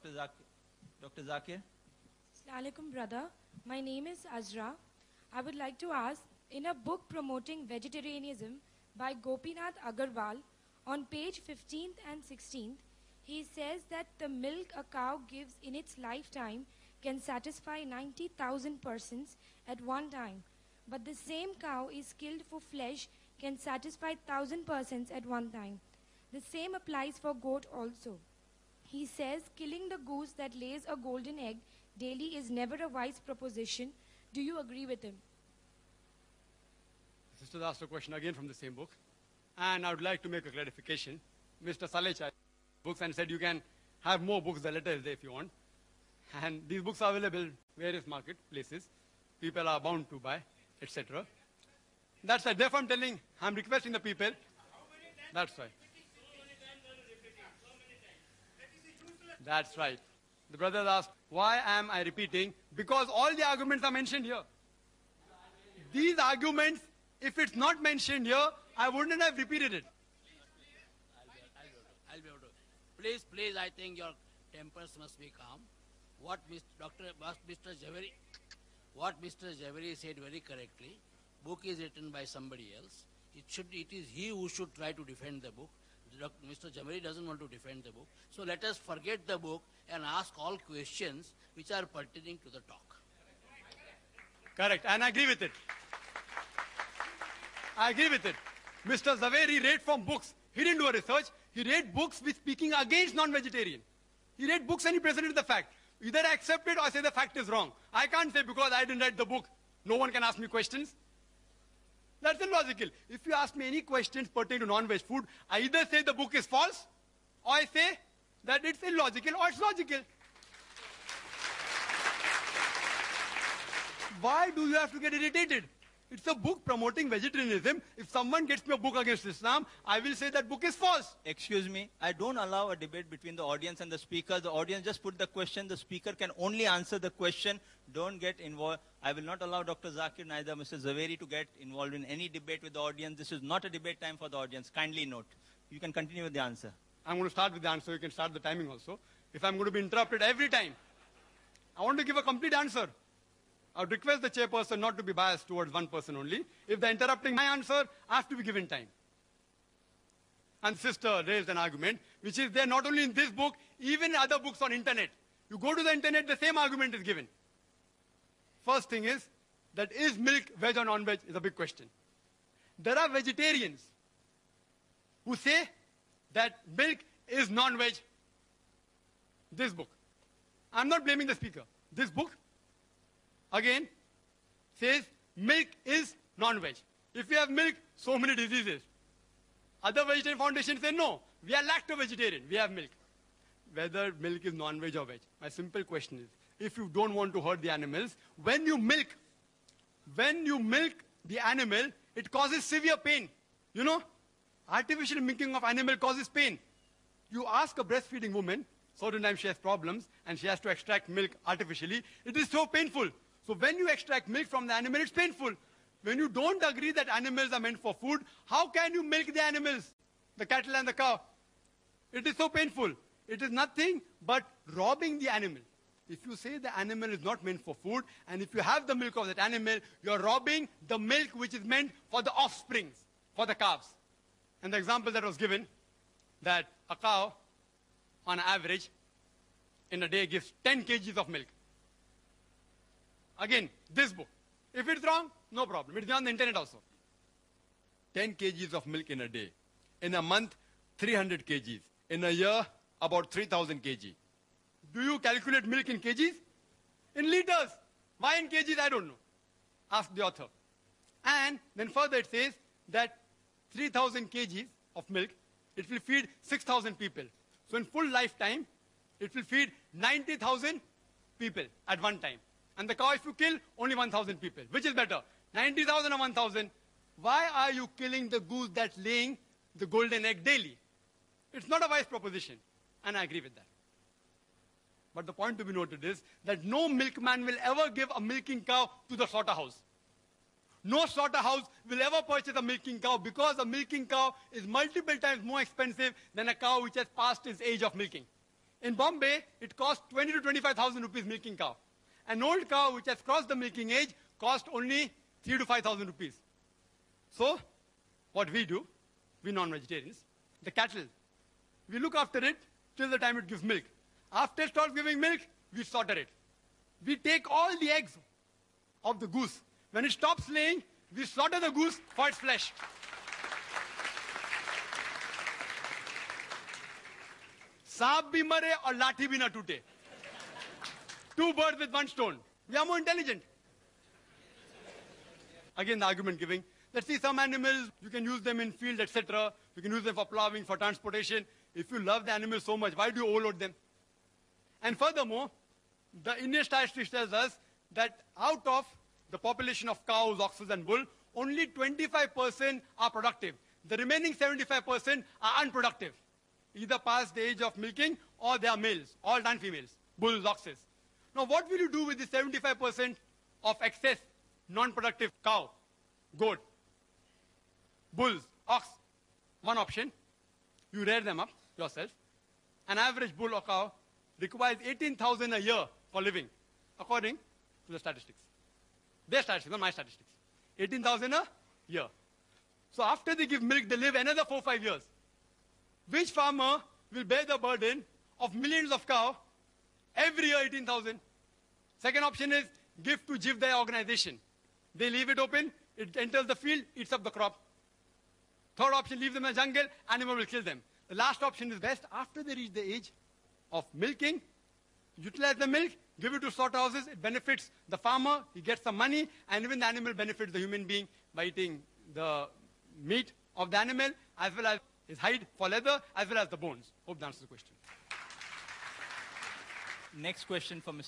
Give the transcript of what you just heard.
Dr. Zakir. Assalamu alaikum, brother. My name is Azra. I would like to ask, in a book promoting vegetarianism by Gopinath Agarwal, on page 15th and 16th, he says that the milk a cow gives in its lifetime can satisfy 90,000 persons at one time. But the same cow is killed for flesh can satisfy 1,000 persons at one time. The same applies for goat also. He says killing the goose that lays a golden egg daily is never a wise proposition. Do you agree with him? The sister asked a question again from the same book. And I would like to make a clarification. Mr. Saleh books and said you can have more books. The letter is there if you want. And these books are available in various marketplaces. People are bound to buy, etc. That's right. Therefore, I'm requesting the people. That's right. That's right. The brothers asked, why am I repeating? Because all the arguments are mentioned here. These arguments, if it's not mentioned here, I wouldn't have repeated it. I'll be able to. Please, I think your tempers must be calm. What Mr. Javeri said very correctly, book is written by somebody else. It is he who should try to defend the book. Mr. Javeri doesn't want to defend the book. So let us forget the book and ask all questions which are pertaining to the talk. Correct, and I agree with it. I agree with it. Mr. Zaveri read from books. He didn't do a research. He read books which speaking against non-vegetarian. He read books and he presented the fact. Either I accept it or I say the fact is wrong. I can't say because I didn't read the book, no one can ask me questions. That's illogical. If you ask me any questions pertaining to non-veg food, I either say the book is false or I say that it's illogical or it's logical. Why do you have to get irritated? It's a book promoting vegetarianism. If someone gets me a book against Islam, I will say that book is false. Excuse me, I don't allow a debate between the audience and the speaker. The audience just put the question. The speaker can only answer the question. Don't get involved. I will not allow Dr. Zakir, neither Mr. Zaveri to get involved in any debate with the audience. This is not a debate time for the audience. Kindly note. You can continue with the answer. I'm going to start with the answer. You can start the timing also. If I'm going to be interrupted every time, I want to give a complete answer. I would request the chairperson not to be biased towards one person only. If they're interrupting my answer, I have to be given time. And sister raised an argument, which is there not only in this book, even in other books on internet. You go to the internet, the same argument is given. First thing is, that is milk veg or non-veg is a big question. There are vegetarians who say that milk is non-veg. This book. I'm not blaming the speaker. This book again says milk is non-veg. If you have milk, so many diseases. Other vegetarian foundations say no, we are lacto-vegetarian, we have milk. Whether milk is non-veg or veg, my simple question is, if you don't want to hurt the animals, when you milk the animal, it causes severe pain. You know, artificial milking of animal causes pain. You ask a breastfeeding woman, certain times she has problems and she has to extract milk artificially, it is so painful. So when you extract milk from the animal, it's painful. When you don't agree that animals are meant for food, how can you milk the animals, the cattle and the cow? It is so painful. It is nothing but robbing the animal. If you say the animal is not meant for food, and if you have the milk of that animal, you're robbing the milk which is meant for the offsprings, for the calves. And the example that was given, that a cow, on average, in a day gives 10 kgs of milk. Again, this book. If it's wrong, no problem. It's on the internet also. 10 kgs of milk in a day. In a month, 300 kgs. In a year, about 3,000 kg. Do you calculate milk in kgs? In liters. Why in kgs? I don't know. Ask the author. And then further it says that 3,000 kgs of milk, it will feed 6,000 people. So in full lifetime, it will feed 90,000 people at one time. And the cow, if you kill, only 1,000 people. Which is better? 90,000 or 1,000? Why are you killing the goose that's laying the golden egg daily? It's not a wise proposition. And I agree with that. But the point to be noted is that no milkman will ever give a milking cow to the slaughterhouse. No slaughterhouse will ever purchase a milking cow because a milking cow is multiple times more expensive than a cow which has passed its age of milking. In Bombay, it costs 20 to 25,000 rupees milking cow. An old cow which has crossed the milking age costs only 3 to 5,000 rupees. So, what we do, we non-vegetarians, the cattle, we look after it till the time it gives milk. After it starts giving milk, we slaughter it. We take all the eggs of the goose. When it stops laying, we slaughter the goose for its flesh. सांप भी मरे और लाठी भी ना टूटे. Two birds with one stone. We are more intelligent. Again, the argument giving. Let's see, some animals, you can use them in field, etc. You can use them for plowing, for transportation. If you love the animals so much, why do you overload them? And furthermore, the Indian statistics tells us that out of the population of cows, oxen, and bull, only 25% are productive. The remaining 75% are unproductive, either past the age of milking or they are males, all non-females, bulls, oxes. Now, what will you do with the 75% of excess non-productive cow, goat, bulls, ox? One option, you rear them up yourself. An average bull or cow requires 18,000 a year for living, according to the statistics. Their statistics, not my statistics. 18,000 a year. So after they give milk, they live another 4 or 5 years. Which farmer will bear the burden of millions of cows every year, 18,000? Second option is give to Jivdaya organization. They leave it open, it enters the field, eats up the crop. Third option, leave them in the jungle, animal will kill them. The last option is best. After they reach the age of milking, utilize the milk, give it to slaughterhouses, it benefits the farmer, he gets some money, and even the animal benefits the human being by eating the meat of the animal, as well as his hide for leather, as well as the bones. Hope that answers the question. Next question for Mr.